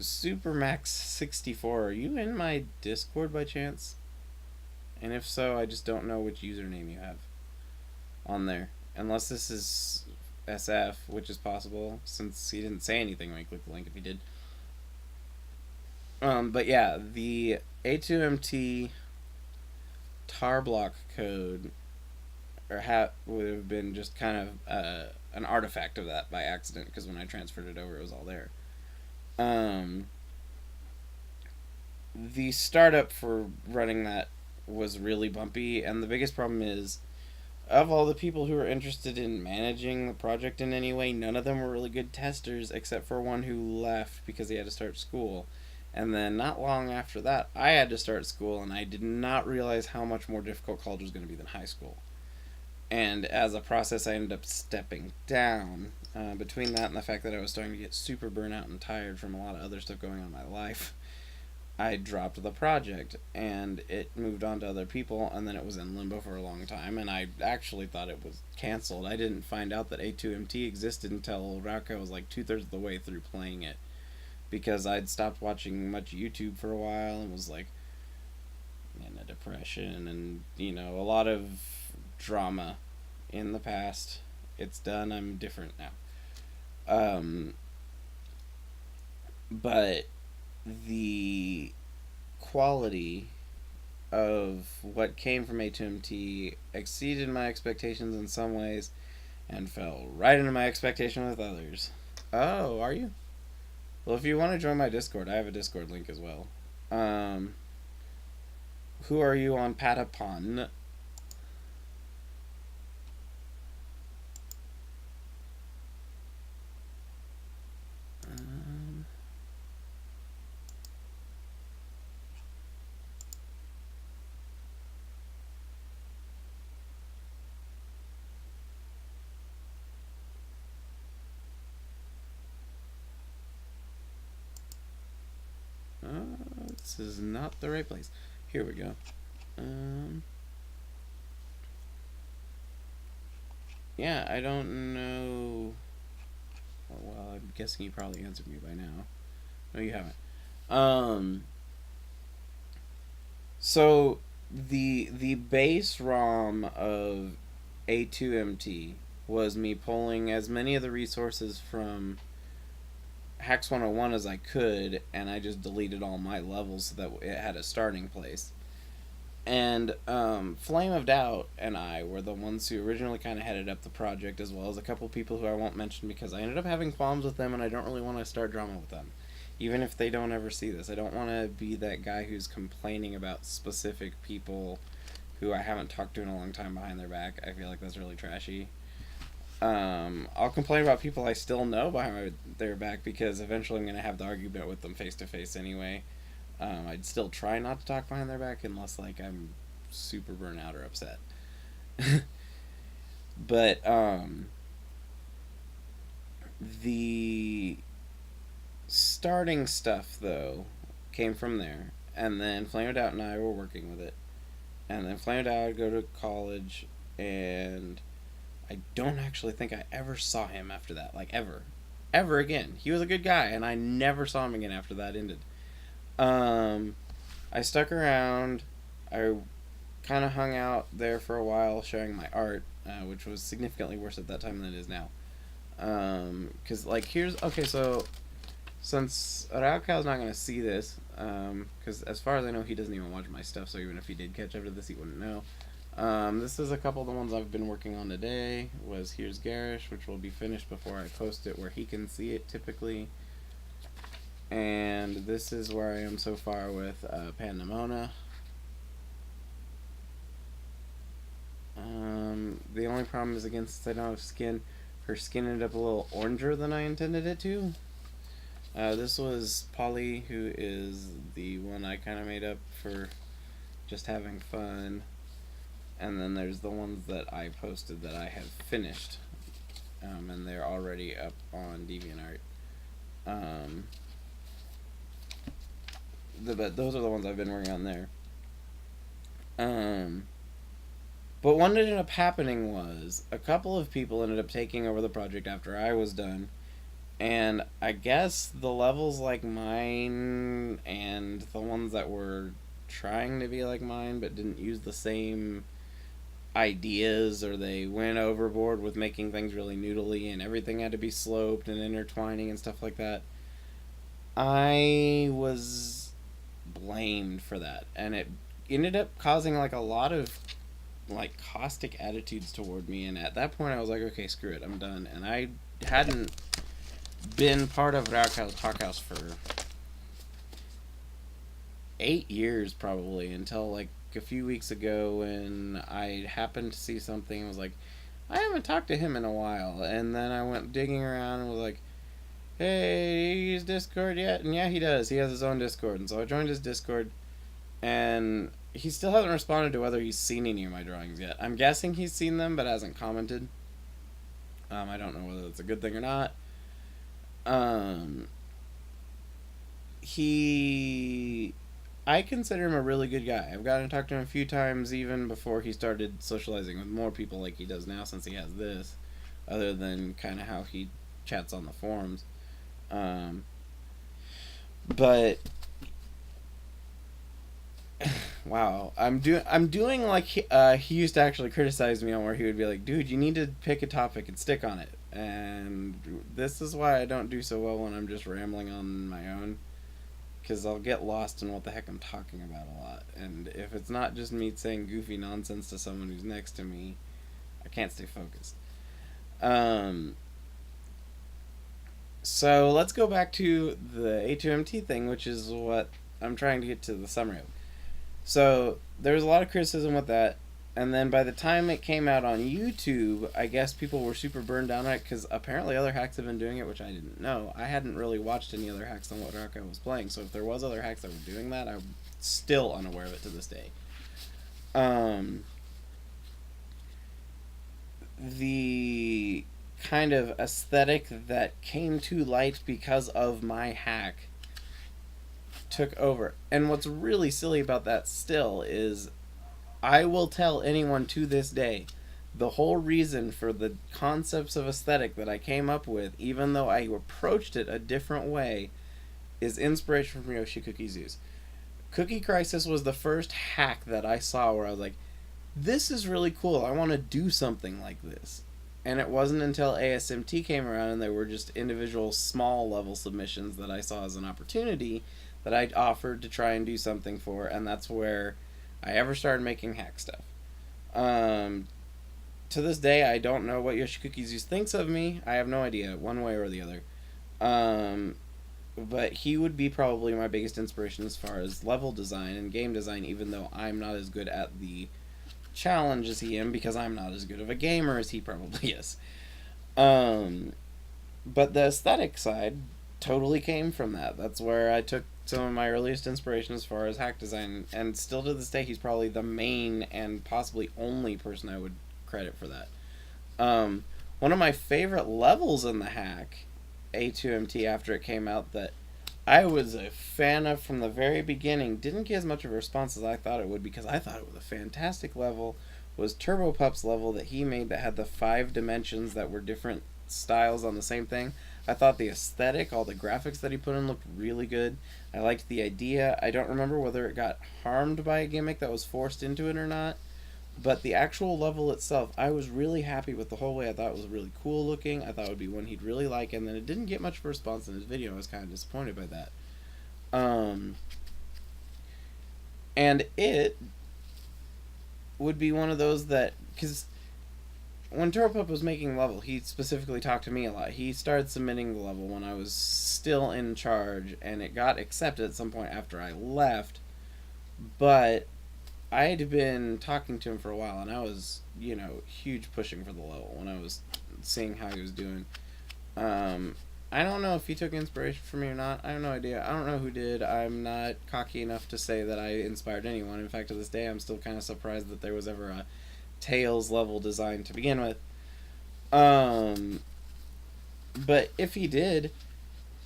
Supermax64, are you in my Discord by chance? And if so, I just don't know which username you have on there. Unless this is SF, which is possible, since he didn't say anything when he clicked the link if he did. But yeah, the A2MT tar block code would have been just kind of an artifact of that by accident, because when I transferred it over, it was all there. The startup for running that was really bumpy, and the biggest problem is, of all the people who were interested in managing the project in any way, none of them were really good testers, except for one who left because he had to start school. And then not long after that, I had to start school, and I did not realize how much more difficult college was going to be than high school. And as a process, I ended up stepping down. Between that and the fact that I was starting to get super burnt out and tired from a lot of other stuff going on in my life, I dropped the project, and it moved on to other people, and then it was in limbo for a long time, and I actually thought it was canceled. I didn't find out that A2MT existed until Rauka was like 2/3 of the way through playing it, because I'd stopped watching much YouTube for a while and was like in a depression and, a lot of drama in the past. It's done. I'm different now. But the quality of what came from A2MT exceeded my expectations in some ways and fell right into my expectation with others. Oh, are you? Well, if you want to join my Discord, I have a Discord link as well. Who are you on Patapon? This is not the right place. Here we go. Yeah, I don't know. Well, I'm guessing you probably answered me by now. No, you haven't. So the base ROM of A2MT was me pulling as many of the resources from Hacks 101 as I could, and I just deleted all my levels so that it had a starting place. And Flame of Doubt and I were the ones who originally kind of headed up the project, as well as a couple people who I won't mention because I ended up having qualms with them, and I don't really want to start drama with them. Even if they don't ever see this, I don't want to be that guy who's complaining about specific people who I haven't talked to in a long time behind their back. I feel like that's really trashy. I'll complain about people I still know behind their back because eventually I'm going to have the argument with them face to face anyway. I'd still try not to talk behind their back unless I'm super burnt out or upset. But the starting stuff though came from there, and then Flamed Out and I were working with it, and then Flamed Out would go to college, and I don't actually think I ever saw him after that, ever again. He was a good guy, and I never saw him again after that ended. I stuck around. I kind of hung out there for a while showing my art, which was significantly worse at that time than it is now. Because, so since Raukau's not going to see this, because as far as I know, he doesn't even watch my stuff, so even if he did catch up to this, he wouldn't know. This is a couple of the ones I've been working on today. Here's Garish, which will be finished before I post it where he can see it typically. And this is where I am so far with Pandemona. The only problem is, again, since I don't have skin, her skin ended up a little oranger than I intended it to. This was Polly, who is the one I kind of made up for just having fun. And then there's the ones that I posted that I have finished. And they're already up on DeviantArt. But those are the ones I've been working on there. But what ended up happening was a couple of people ended up taking over the project after I was done, And I guess the levels like mine and the ones that were trying to be like mine but didn't use the same ideas, or they went overboard with making things really noodly and everything had to be sloped and intertwining and stuff like that, I was blamed for that, and it ended up causing like a lot of like caustic attitudes toward me. And at that point I was like, okay, screw it, I'm done. And I hadn't been part of Rockhouse Talkhouse for 8 years probably, until like a few weeks ago when I happened to see something and was like, I haven't talked to him in a while. And then I went digging around and was like, hey, you use Discord yet? And yeah, he does. He has his own Discord. And so I joined his Discord, and he still hasn't responded to whether he's seen any of my drawings yet. I'm guessing he's seen them, but hasn't commented. I don't know whether that's a good thing or not. He... I consider him a really good guy. I've gotten to talk to him a few times, even before he started socializing with more people like he does now, since he has this, other than kind of how he chats on the forums. But wow, I'm doing like he used to actually criticize me on, where he would be like, dude, you need to pick a topic and stick on it. And this is why I don't do so well when I'm just rambling on my own, because I'll get lost in what the heck I'm talking about a lot. And if it's not just me saying goofy nonsense to someone who's next to me, I can't stay focused. So let's go back to the A2MT thing, which is what I'm trying to get to the summary of. So there was a lot of criticism with that, and then by the time it came out on YouTube, I guess people were super burned down on it, because apparently other hacks have been doing it, which I didn't know. I hadn't really watched any other hacks on what hack I was playing, so if there was other hacks that were doing that, I'm still unaware of it to this day. The kind of aesthetic that came to light because of my hack took over. And what's really silly about that still is, I will tell anyone to this day, the whole reason for the concepts of aesthetic that I came up with, even though I approached it a different way, is inspiration from Yoshi Cookie Zeus. Cookie Crisis was the first hack that I saw where I was like, this is really cool, I want to do something like this. And it wasn't until A2MT came around and there were just individual small level submissions that I saw as an opportunity that I offered to try and do something for, and that's where I ever started making hack stuff. To this day, I don't know what Yoshi Cookies Zeus thinks of me. I have no idea, one way or the other. But he would be probably my biggest inspiration as far as level design and game design, even though I'm not as good at the challenge as he am, because I'm not as good of a gamer as he probably is. But the aesthetic side totally came from that. That's where I took some of my earliest inspiration as far as hack design, and still to this day he's probably the main and possibly only person I would credit for that. One of my favorite levels in the hack, A2MT, after it came out, that I was a fan of from the very beginning, didn't get as much of a response as I thought it would, because I thought it was a fantastic level, was Turbo Pup's level that he made that had the 5 dimensions that were different styles on the same thing. I thought the aesthetic, all the graphics that he put in looked really good. I liked the idea. I don't remember whether it got harmed by a gimmick that was forced into it or not, but the actual level itself, I was really happy with the whole way. I thought it was really cool looking. I thought it would be one he'd really like, and then it didn't get much of a response in his video. I was kind of disappointed by that. And it would be one of those that, because when Turbo was making the level, he specifically talked to me a lot. He started submitting the level when I was still in charge, and it got accepted at some point after I left. But I had been talking to him for a while, and I was, huge pushing for the level when I was seeing how he was doing. I don't know if he took inspiration from me or not. I have no idea. I don't know who did. I'm not cocky enough to say that I inspired anyone. In fact, to this day, I'm still kind of surprised that there was ever a Tails level design to begin with. But if he did,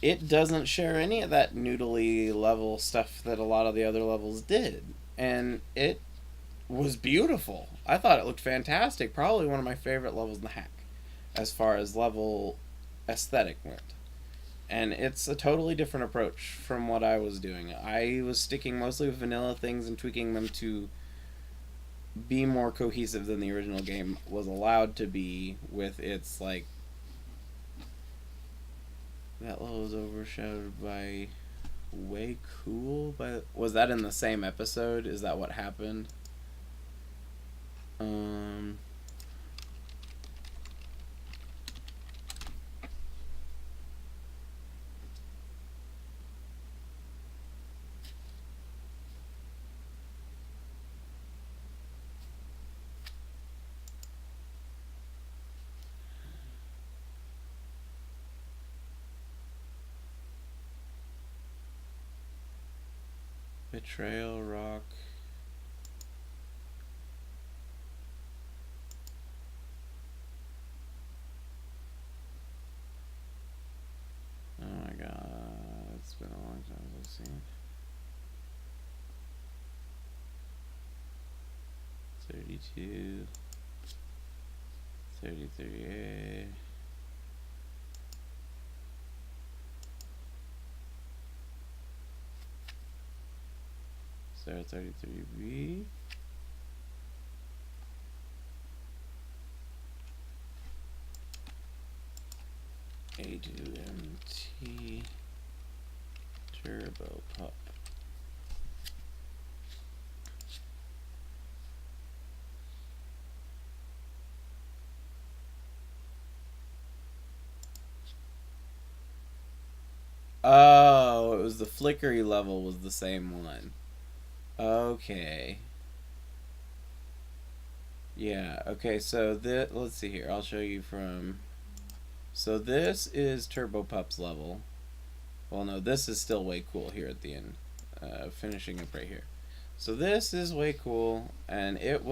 it doesn't share any of that noodly level stuff that a lot of the other levels did. And it was beautiful. I thought it looked fantastic. Probably one of my favorite levels in the hack, as far as level aesthetic went. And it's a totally different approach from what I was doing. I was sticking mostly with vanilla things and tweaking them to be more cohesive than the original game was allowed to be, with its like that level was overshadowed by way cool. But was that in the same episode? Is that what happened? Um Betrayal Rock. Oh my god, it's been a long time since I've seen 32, 30, 38. Sarah 33B. A2MT Turbo Pup. Oh, it was the flickery level was the same one. Okay. Yeah, okay, so let's see here. I'll show you from. So this is Turbo Pup's level. Well, no, this is still way cool here at the end. Finishing up right here. So this is way cool, and it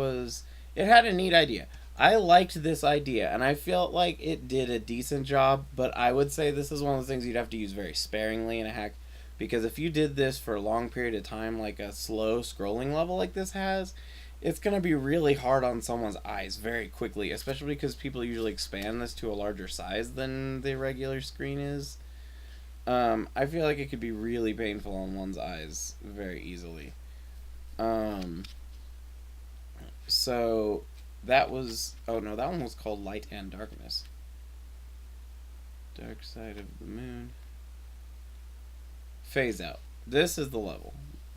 had a neat idea. I liked this idea, and I felt like it did a decent job, but I would say this is one of the things you'd have to use very sparingly in a hack, because if you did this for a long period of time, like a slow scrolling level like this has, it's going to be really hard on someone's eyes very quickly, especially because people usually expand this to a larger size than the regular screen is. I feel like it could be really painful on one's eyes very easily. Um, so that was. Oh no, that one was called Light and Darkness. Dark Side of the Moon. Phase Out. This is the level.